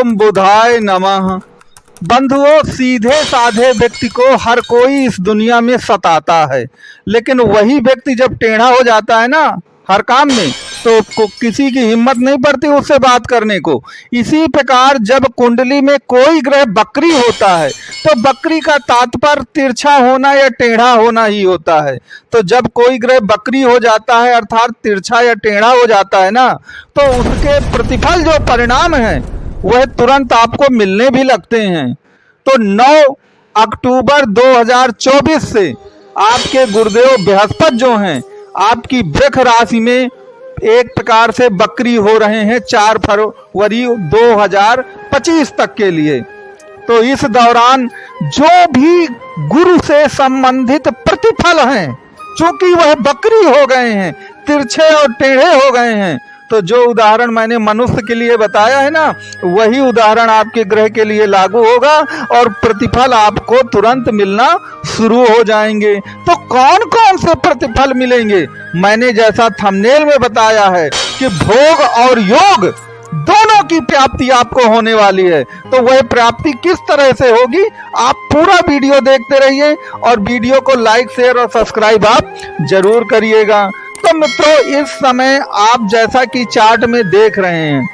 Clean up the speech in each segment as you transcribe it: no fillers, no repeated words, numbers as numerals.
ओम बुधाय नमः। बंधुओं, सीधे साधे व्यक्ति को हर कोई इस दुनिया में सताता है, लेकिन वही व्यक्ति जब टेढ़ा हो जाता है ना हर काम में, तो किसी की हिम्मत नहीं पड़ती उससे बात करने को। इसी प्रकार जब कुंडली में कोई ग्रह बकरी होता है तो बकरी का तात्पर्य तिरछा होना या टेढ़ा होना ही होता है। तो जब कोई ग्रह बकरी हो जाता है अर्थात तिरछा या टेढ़ा हो जाता है ना, तो उसके प्रतिफल जो परिणाम है वह तुरंत आपको मिलने भी लगते हैं। तो 9 अक्टूबर 2024 से आपके गुरुदेव बृहस्पति जो हैं आपकी वृष राशि में एक प्रकार से बकरी हो रहे हैं 4 फरवरी 2025 तक के लिए। तो इस दौरान जो भी गुरु से संबंधित प्रतिफल हैं, चूंकि वह बकरी हो गए हैं, तिरछे और टेढ़े हो गए हैं, तो जो उदाहरण मैंने मनुष्य के लिए बताया है ना, वही उदाहरण आपके ग्रह के लिए लागू होगा और प्रतिफल आपको तुरंत मिलना शुरू हो जाएंगे। तो कौन कौन से प्रतिफल मिलेंगे? मैंने जैसा थंबनेल में बताया है कि भोग और योग दोनों की प्राप्ति आपको होने वाली है। तो वह प्राप्ति किस तरह से होगी, आप पूरा वीडियो देखते रहिए और वीडियो को लाइक, शेयर और सब्सक्राइब आप जरूर करिएगा। तो मित्रों, इस समय आप जैसा कि चार्ट में देख रहे हैं,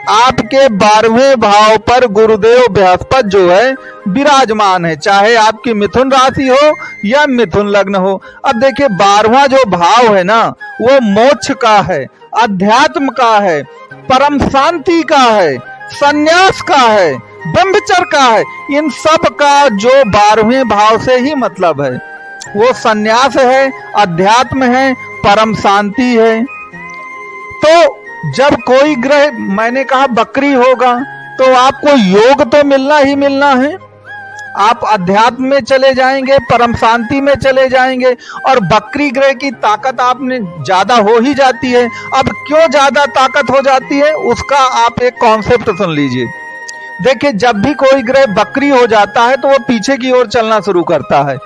आपके 12वें भाव पर गुरुदेव बृहस्पति जो है विराजमान है, चाहे आपकी मिथुन राशि हो या मिथुन लग्न हो। अब देखिए, 12वां जो भाव है ना, वो मोक्ष का है, अध्यात्म का है, परम शांति का है, संन्यास का है, ब्रह्मचर्य का है। इन सब का जो 12वें भाव से ही मतलब है, वो संन्यास है, अध्यात्म है, परम शांति है। तो जब कोई ग्रह, मैंने कहा बकरी होगा, तो आपको योग तो मिलना ही मिलना है। आप अध्यात्म में चले जाएंगे, परम शांति में चले जाएंगे और बकरी ग्रह की ताकत आपने ज्यादा हो ही जाती है। अब क्यों ज्यादा ताकत हो जाती है उसका आप एक कॉन्सेप्ट सुन लीजिए। देखिए, जब भी कोई ग्रह बकरी हो जाता है तो वो पीछे की ओर चलना शुरू करता है।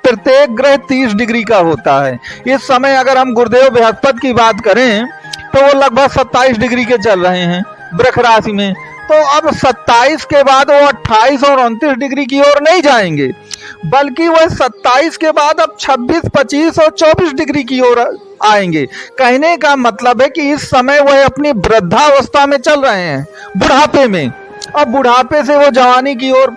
प्रत्येक ग्रह 30 डिग्री का होता है। इस समय अगर हम गुरुदेव बृहस्पति की बात करें तो वो लगभग 27 डिग्री के चल रहे हैं वृष राशि में। तो अब 27 के बाद वो 28 और 29 डिग्री की ओर नहीं जाएंगे, बल्कि वह 27 के बाद अब 26, 25 और 24 डिग्री की ओर आएंगे। कहने का मतलब है कि इस समय वह अपनी वृद्धावस्था में चल रहे हैं, बुढ़ापे में। अब बुढ़ापे से वो जवानी की ओर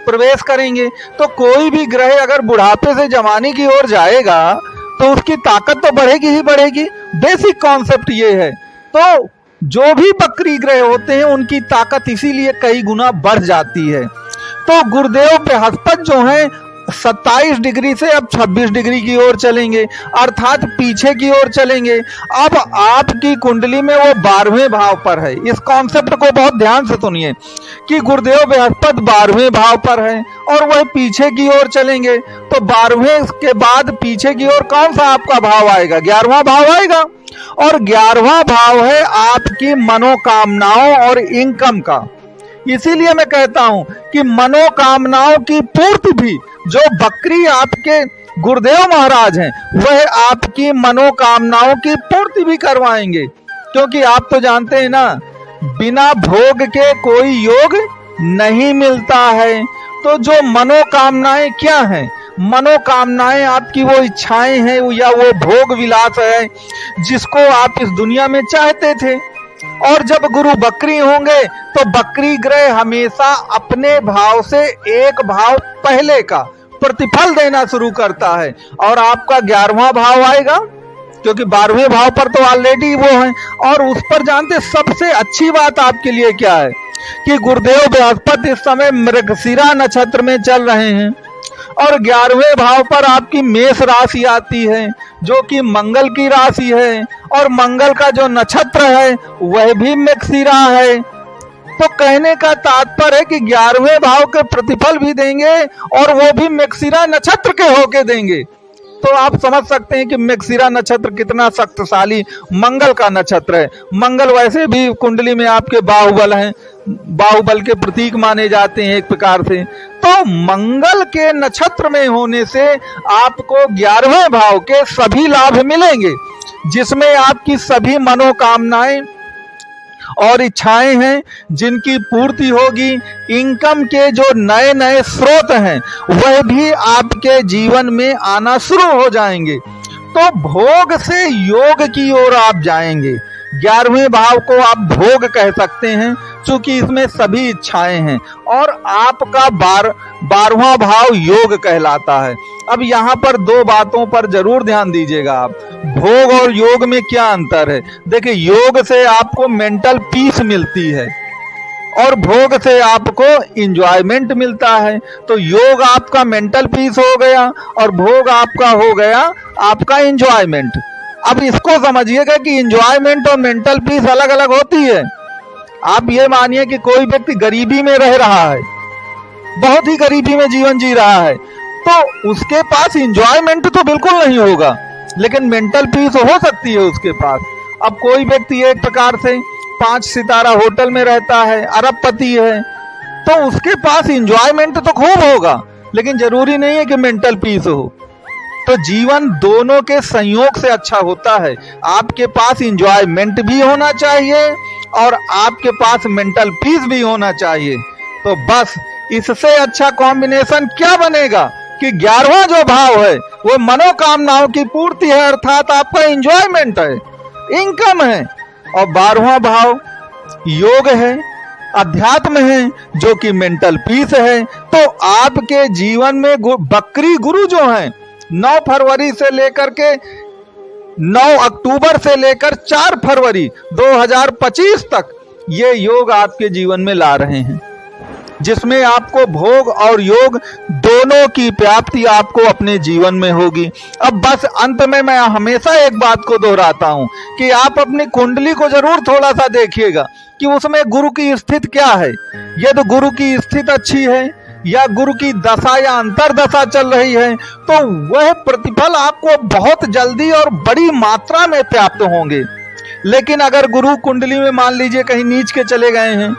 प्रवेश करेंगे। तो कोई भी ग्रह अगर बुढ़ापे से जवानी की ओर जाएगा तो उसकी ताकत तो बढ़ेगी ही बढ़ेगी। बेसिक कॉन्सेप्ट ये है। तो जो भी बकरी ग्रह होते हैं उनकी ताकत इसीलिए कई गुना बढ़ जाती है। तो गुरुदेव बृहस्पति जो हैं 27 डिग्री से अब 26 डिग्री की ओर चलेंगे, अर्थात पीछे की ओर चलेंगे। अब आपकी कुंडली में वो 12वें भाव पर है। इस कॉन्सेप्ट को बहुत ध्यान से सुनिए कि गुरुदेव बृहस्पति 12वें भाव पर है और वह पीछे की ओर चलेंगे। तो 12वें के बाद पीछे की ओर कौन सा आपका भाव आएगा? 11वां भाव आएगा। और 11वां भाव है आपकी मनोकामनाओं और इनकम का। इसीलिए मैं कहता हूं कि मनोकामनाओं की पूर्ति भी जो बकरी आपके गुरुदेव महाराज हैं वह आपकी मनोकामनाओं की पूर्ति भी करवाएंगे। क्योंकि आप तो जानते हैं ना, बिना भोग के कोई योग नहीं मिलता है। तो जो मनोकामनाएं क्या हैं? मनोकामनाएं आपकी वो इच्छाएं हैं या वो भोग विलास है जिसको आप इस दुनिया में चाहते थे। और जब गुरु बकरी होंगे तो बकरी ग्रह हमेशा अपने भाव से एक भाव पहले का प्रतिफल देना शुरू करता है और आपका 11वां भाव आएगा, क्योंकि 12वें भाव पर तो ऑलरेडी वो है। और उस पर जानते सबसे अच्छी बात आपके लिए क्या है कि गुरुदेव बृहस्पति इस समय मृगशिरा नक्षत्र में चल रहे हैं और 11वें भाव पर आपकी मेष राशि आती है जो कि मंगल की राशि है और मंगल का जो नक्षत्र है वह भी मृगशिरा है। तो कहने का तात्पर्य है कि 11वें भाव के प्रतिफल भी देंगे और वो भी मृगशिरा नक्षत्र के होके देंगे। तो आप समझ सकते हैं कि मृगशिरा नक्षत्र कितना शक्तिशाली मंगल का नक्षत्र है। मंगल वैसे भी कुंडली में आपके बाहुबल हैं, बाहुबल के प्रतीक माने जाते हैं एक प्रकार से। तो मंगल के नक्षत्र में होने से आपको 11वें भाव के सभी लाभ मिलेंगे, जिसमें आपकी सभी मनोकामनाएं और इच्छाएं हैं जिनकी पूर्ति होगी। इनकम के जो नए नए स्रोत हैं वह भी आपके जीवन में आना शुरू हो जाएंगे। तो भोग से योग की ओर आप जाएंगे। 11वें भाव को आप भोग कह सकते हैं क्योंकि इसमें सभी इच्छाएं हैं, और आपका 12वां भाव योग कहलाता है। अब यहाँ पर दो बातों पर जरूर ध्यान दीजिएगा आप। भोग और योग में क्या अंतर है? देखिए, योग से आपको मेंटल पीस मिलती है और भोग से आपको इंजॉयमेंट मिलता है। तो योग आपका मेंटल पीस हो गया और भोग आपका हो गया आपका इंजॉयमेंट। अब इसको समझिएगा कि इंजॉयमेंट और मेंटल पीस अलग अलग होती है। आप ये मानिए कि कोई व्यक्ति गरीबी में रह रहा है, बहुत ही गरीबी में जीवन जी रहा है, तो उसके पास इंजॉयमेंट तो बिल्कुल नहीं होगा, लेकिन मेंटल पीस हो सकती है उसके पास। अब कोई व्यक्ति एक प्रकार से 5 सितारा होटल में रहता है, अरबपति है, तो उसके पास इंजॉयमेंट तो खूब होगा, लेकिन जरूरी नहीं है कि मेंटल पीस हो। तो जीवन दोनों के संयोग से अच्छा होता है। आपके पास इंजॉयमेंट भी होना चाहिए और आपके पास मेंटल पीस भी होना चाहिए। तो बस इससे अच्छा कॉम्बिनेशन क्या बनेगा कि 11वां जो भाव है वो मनोकामनाओं की पूर्ति है, अर्थात आपका इंजॉयमेंट है, इनकम है, और 12वां भाव योग है, अध्यात्म है, जो कि मेंटल पीस है। तो आपके जीवन में बकरी गुरु जो हैं 9 फरवरी से लेकर के 9 अक्टूबर से लेकर 4 फरवरी 2025 तक ये योग आपके जीवन में ला रहे हैं, जिसमें आपको भोग और योग दोनों की प्राप्ति आपको अपने जीवन में होगी। अब बस अंत में मैं हमेशा एक बात को दोहराता हूं कि आप अपनी कुंडली को जरूर थोड़ा सा देखिएगा कि उसमें गुरु की स्थिति क्या है। यदि गुरु की स्थिति अच्छी है या गुरु की दशा या अंतरदशा चल रही है तो वह प्रतिफल आपको बहुत जल्दी और बड़ी मात्रा में प्राप्त होंगे। लेकिन अगर गुरु कुंडली में मान लीजिए कहीं नीच के चले गए हैं,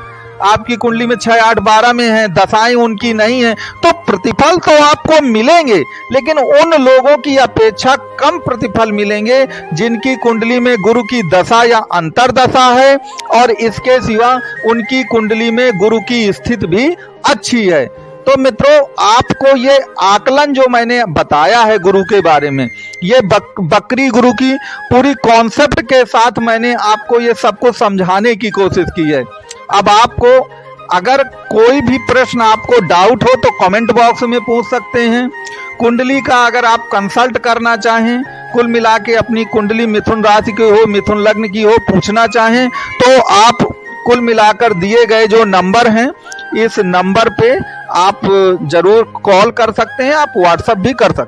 आपकी कुंडली में 6, 8, 12 में है, दशाएं उनकी नहीं है, तो प्रतिफल तो आपको मिलेंगे, लेकिन उन लोगों की अपेक्षा कम प्रतिफल मिलेंगे जिनकी कुंडली में गुरु की दशा या अंतरदशा है और इसके सिवा उनकी कुंडली में गुरु की स्थिति भी अच्छी है। तो मित्रों, आपको ये आकलन जो मैंने बताया है गुरु के बारे में, ये बकरी गुरु की पूरी कॉन्सेप्ट के साथ मैंने आपको ये सब कुछ समझाने की कोशिश की है। अब आपको अगर कोई भी प्रश्न आपको डाउट हो तो कमेंट बॉक्स में पूछ सकते हैं। कुंडली का अगर आप कंसल्ट करना चाहें, कुल मिला के अपनी कुंडली मिथुन राशि की हो, मिथुन लग्न की हो, पूछना चाहें तो आप कुल मिलाकर दिए गए जो नंबर हैं इस नंबर पे आप जरूर कॉल कर सकते हैं, आप व्हाट्सएप भी कर सकते हैं।